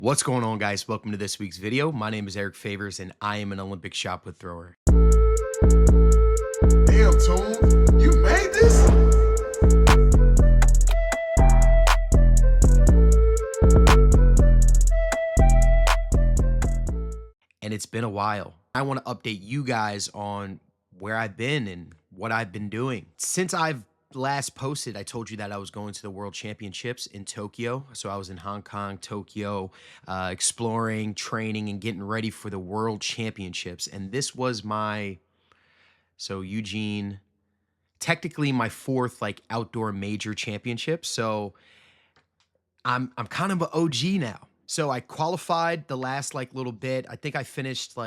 What's going on, guys? Welcome to this week's video. My name is Eric Favors, and I am an Olympic shot put thrower. Damn, Tune, you made this? And it's been a while. I want to update you guys on where I've been and what I've been doing. Since I've last posted, I told you that I was going to the World Championships in Tokyo. So I was in Hong Kong, Tokyo, exploring, training, and getting ready for the World Championships. And this was Eugene, technically my fourth outdoor major championship. So I'm kind of an OG now. So I qualified the last little bit. I think I finished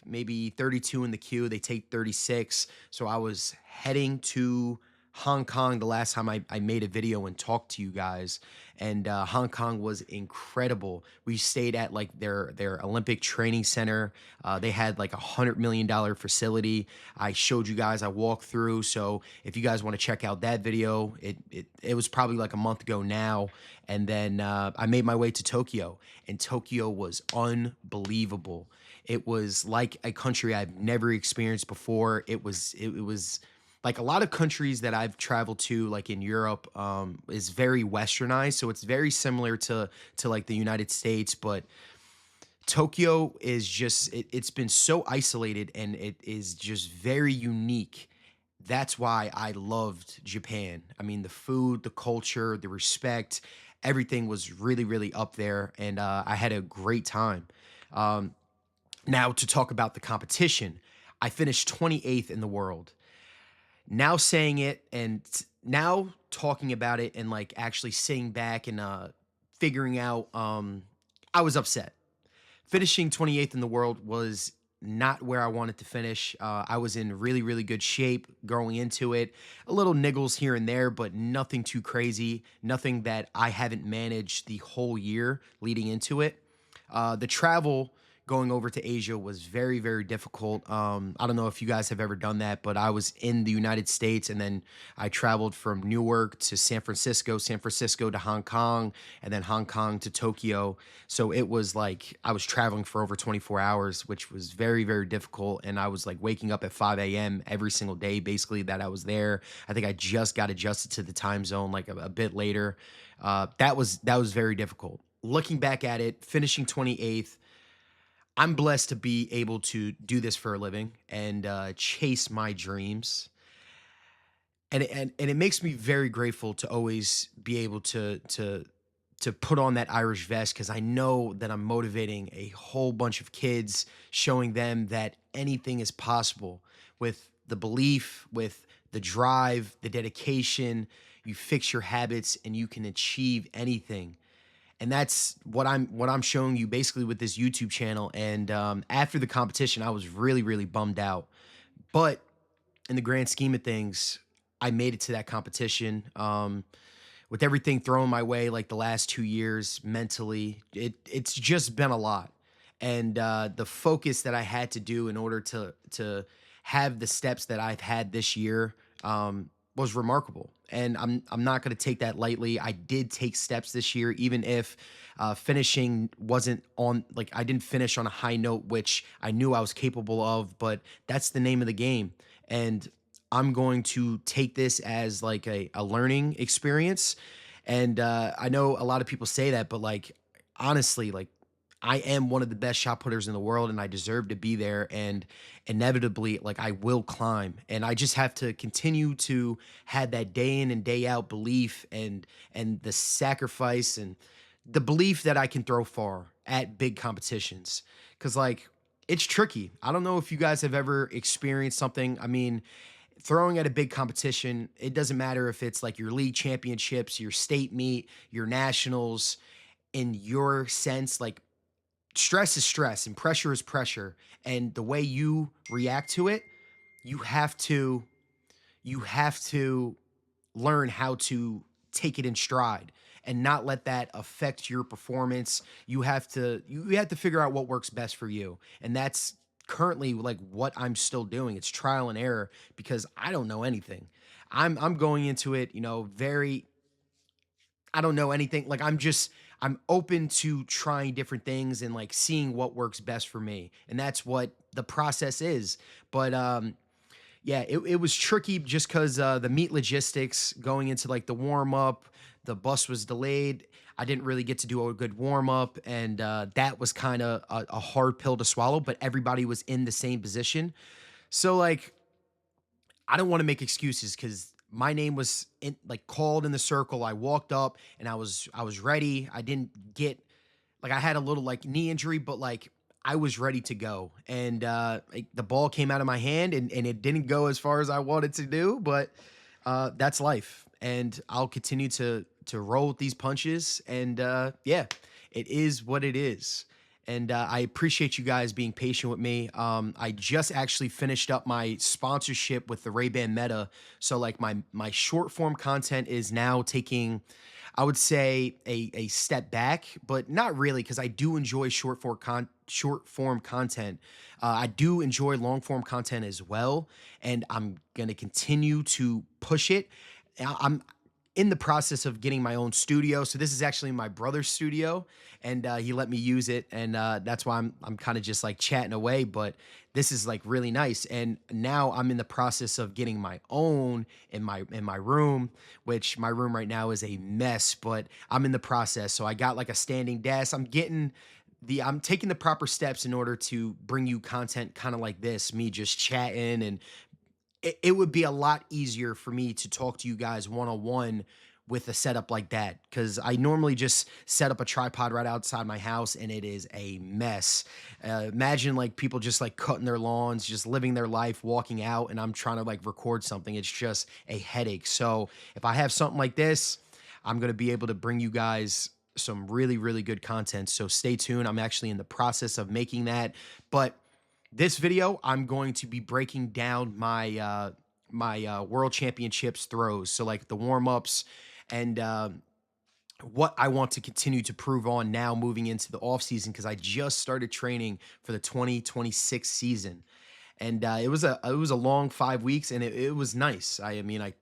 maybe 32 in the queue. They take 36. So I was heading to Hong Kong the last time I made a video and talked to you guys. And Hong Kong was incredible. We stayed at their Olympic training center. They had $100 million facility. I showed you guys, I walked through. So if you guys want to check out that video, it was probably a month ago now. And then I made my way to Tokyo, and Tokyo was unbelievable. It was like a country I've never experienced before. It was like a lot of countries that I've traveled to, like in Europe, is very westernized. So it's very similar to the United States, but Tokyo is just, it's been so isolated and it is just very unique. That's why I loved Japan. I mean, the food, the culture, the respect, everything was really, really up there. And I had a great time. Now to talk about the competition, I finished 28th in the world. Now saying it and now talking about it and actually sitting back and figuring out, I was upset. Finishing 28th in the world was not where I wanted to finish. I was in really, really good shape going into it. A little niggles here and there, but nothing too crazy. Nothing that I haven't managed the whole year leading into it. The travel going over to Asia was very, very difficult. I don't know if you guys have ever done that, but I was in the United States and then I traveled from Newark to San Francisco to Hong Kong, and then Hong Kong to Tokyo. So it was I was traveling for over 24 hours, which was very, very difficult. And I was waking up at 5 a.m. every single day, basically, that I was there. I think I just got adjusted to the time zone a bit later. That was very difficult. Looking back at it, finishing 28th, I'm blessed to be able to do this for a living and chase my dreams. And it makes me very grateful to always be able to put on that Irish vest, because I know that I'm motivating a whole bunch of kids, showing them that anything is possible with the belief, with the drive, the dedication. You fix your habits and you can achieve anything. And that's what I'm showing you basically with this YouTube channel. And after the competition, I was really, really bummed out. But in the grand scheme of things, I made it to that competition. With everything thrown my way the last 2 years mentally, it's just been a lot. And the focus that I had to do in order to have the steps that I've had this year was remarkable. And I'm not going to take that lightly. I did take steps this year, even if finishing wasn't on, I didn't finish on a high note, which I knew I was capable of, but that's the name of the game. And I'm going to take this as a learning experience. And I know a lot of people say that, but honestly, I am one of the best shot putters in the world and I deserve to be there. And inevitably, I will climb. And I just have to continue to have that day in and day out belief and the sacrifice and the belief that I can throw far at big competitions. Cause it's tricky. I don't know if you guys have ever experienced something. I mean, throwing at a big competition, it doesn't matter if it's your league championships, your state meet, your nationals. In your sense, stress is stress and pressure is pressure. And the way you react to it, you have to learn how to take it in stride and not let that affect your performance. You have to figure out what works best for you. And that's currently what I'm still doing. It's trial and error because I don't know anything. I'm going into it, very, I don't know anything. I'm open to trying different things and like seeing what works best for me. And that's what the process is. But yeah, it was tricky just because the meet logistics going into like the warm up, the bus was delayed. I didn't really get to do a good warm up, and that was kind of a hard pill to swallow. But everybody was in the same position, so like I don't want to make excuses because my name was in, like called in the circle. I walked up and I was ready. I didn't get like I had a little like knee injury, but like I was ready to go. And like, the ball came out of my hand and it didn't go as far as I wanted to do, but that's life. And I'll continue to roll with these punches. And yeah, it is what it is. And I appreciate you guys being patient with me. I just actually finished up my sponsorship with the Ray-Ban Meta. So like my short form content is now taking, I would say, a step back, but not really because I do enjoy short form content. I do enjoy long form content as well, and I'm gonna continue to push it. I'm in the process of getting my own studio. So this is actually my brother's studio, and he let me use it, and that's why I'm kind of just like chatting away. But this is like really nice, and now I'm in the process of getting my own in my room, which my room right now is a mess, but I'm in the process. So I got like a standing desk. I'm taking the proper steps in order to bring you content kind of like this, me just chatting, and it would be a lot easier for me to talk to you guys one on one with a setup like that because I normally just set up a tripod right outside my house and it is a mess. Imagine like people just like cutting their lawns, just living their life, walking out, and I'm trying to like record something. It's just a headache. So if I have something like this, I'm going to be able to bring you guys some really, really good content. So stay tuned. I'm actually in the process of making that. But this video, I'm going to be breaking down my world championships throws. So like the warm-ups and what I want to continue to prove on now moving into the off season because I just started training for the 2026 season. And it was a long 5 weeks and it was nice. I mean, I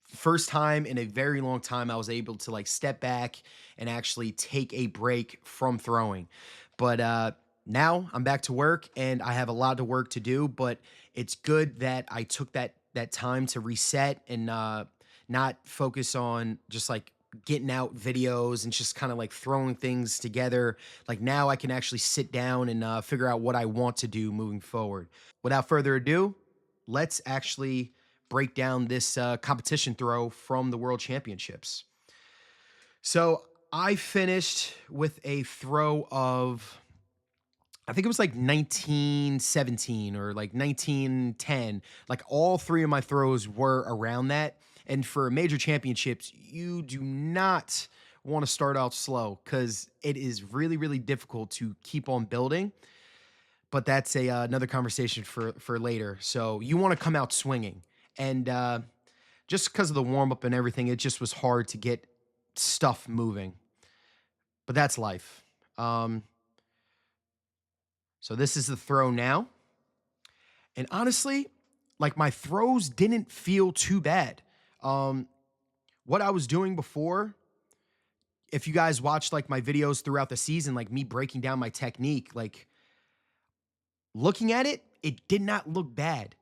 first time in a very long time I was able to like step back and actually take a break from throwing. But now I'm back to work and I have a lot of work to do, but it's good that I took that time to reset and not focus on just like getting out videos and just kind of like throwing things together. Like now I can actually sit down and figure out what I want to do moving forward. Without further ado, let's actually break down this competition throw from the World Championships. So I finished with a throw of, I think it was like 1917 or like 1910. Like all three of my throws were around that. And for major championships, you do not want to start out slow because it is really, really difficult to keep on building. But that's another conversation for later. So you want to come out swinging, and just because of the warm up and everything, it just was hard to get stuff moving. But that's life. So this is the throw now, and honestly, like my throws didn't feel too bad. Um, what I was doing before, if you guys watched like my videos throughout the season, like me breaking down my technique, like looking at it, it did not look bad.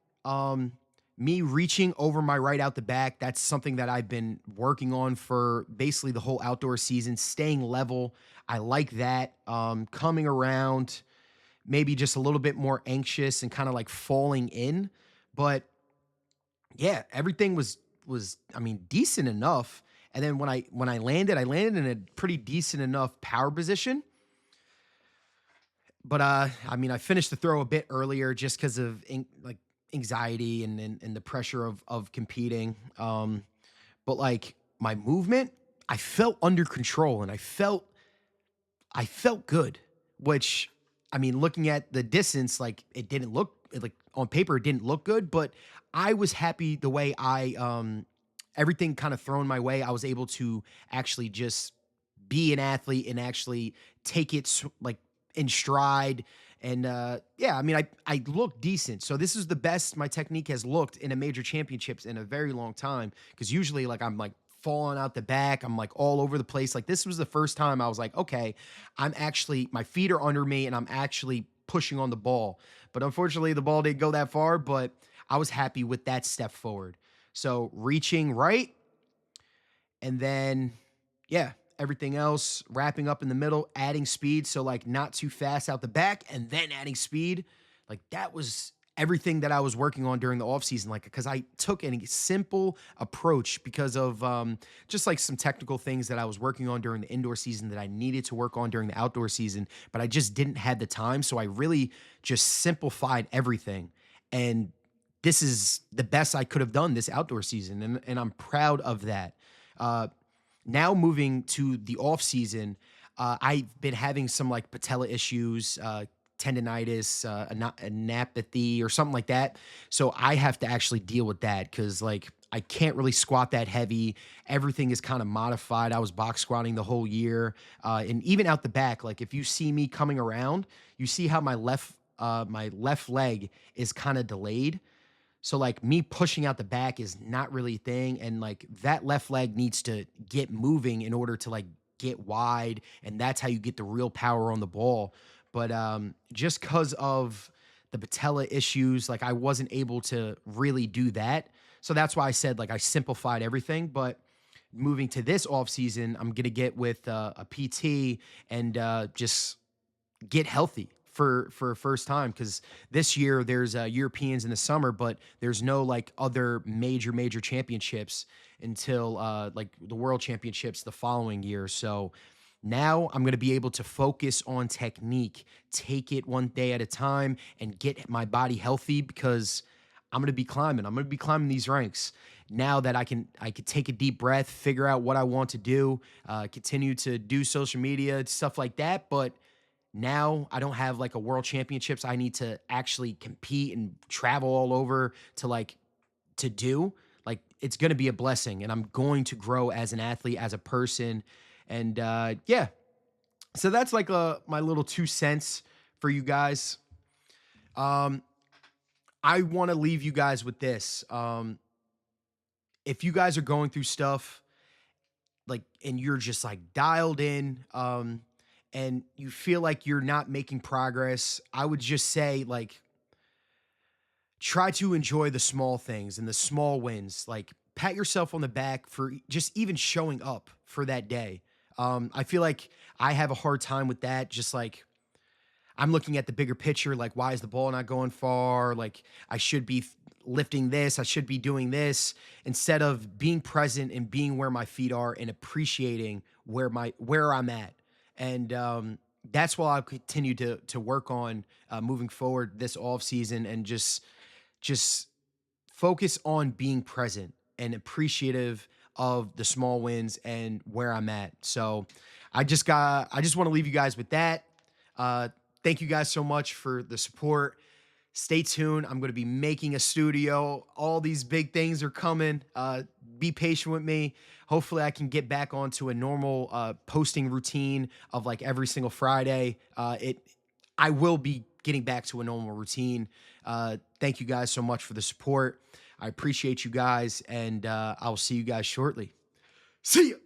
Me reaching over my right out the back, that's something that I've been working on for basically the whole outdoor season, staying level. I like that. Coming around, maybe just a little bit more anxious and kind of like falling in. But yeah, everything was I mean decent enough. And then when I landed in a pretty decent enough power position. But I mean, I finished the throw a bit earlier just because of like anxiety and the pressure of competing. But like my movement, I felt under control and I felt good. Which I mean, looking at the distance, like it didn't look like on paper it didn't look good, but I was happy the way I everything kind of thrown my way. I was able to actually just be an athlete and actually take it like in stride. And yeah, I mean, I look decent. So this is the best my technique has looked in a major championships in a very long time. Because usually, like I'm like falling out the back. I'm like all over the place. Like this was the first time I was like, okay, my feet are under me and I'm actually pushing on the ball. But unfortunately, the ball didn't go that far, but I was happy with that step forward. So reaching right, and then, yeah, everything else wrapping up in the middle, adding speed. So, like, not too fast out the back and then adding speed. Like, that was everything that I was working on during the offseason. Like, because I took a simple approach because of just like some technical things that I was working on during the indoor season that I needed to work on during the outdoor season, but I just didn't have the time. So, I really just simplified everything. And this is the best I could have done this outdoor season. And I'm proud of that. Uh, Now moving to the off season, I've been having some like patella issues, tendonitis, a napathy, or something like that. So I have to actually deal with that because like I can't really squat that heavy. Everything is kind of modified. I was box squatting the whole year, and even out the back. Like if you see me coming around, you see how my left leg is kind of delayed. So like me pushing out the back is not really a thing. And like that left leg needs to get moving in order to like get wide. And that's how you get the real power on the ball. But just because of the patella issues, like I wasn't able to really do that. So that's why I said like I simplified everything. But moving to this off season, I'm gonna get with a PT and just get healthy for a first time because this year there's Europeans in the summer, but there's no like other major championships until like the World Championships the following year. So now I'm going to be able to focus on technique, take it one day at a time, and get my body healthy because I'm going to be climbing. I'm going to be climbing these ranks now that I can take a deep breath, figure out what I want to do, continue to do social media stuff like that, but now I don't have like a world championships I need to actually compete and travel all over to like to do. Like it's going to be a blessing and I'm going to grow as an athlete, as a person. And yeah, so that's like my little 2 cents for you guys. Um I want to leave you guys with this. If you guys are going through stuff like and you're just like dialed in and you feel like you're not making progress, I would just say like try to enjoy the small things and the small wins. Like pat yourself on the back for just even showing up for that day. I feel like I have a hard time with that. Just like I'm looking at the bigger picture, like why is the ball not going far? Like I should be lifting this, I should be doing this instead of being present and being where my feet are and appreciating where I'm at. And that's what I'll continue to work on moving forward this off season and just focus on being present and appreciative of the small wins and where I'm at. So I just want to leave you guys with that. Uh Thank you guys so much for the support. Stay tuned. I'm going to be making a studio. All these big things are coming. Be patient with me. Hopefully, I can get back onto a normal posting routine of like every single Friday. I will be getting back to a normal routine. Thank you guys so much for the support. I appreciate you guys, and I will see you guys shortly. See ya.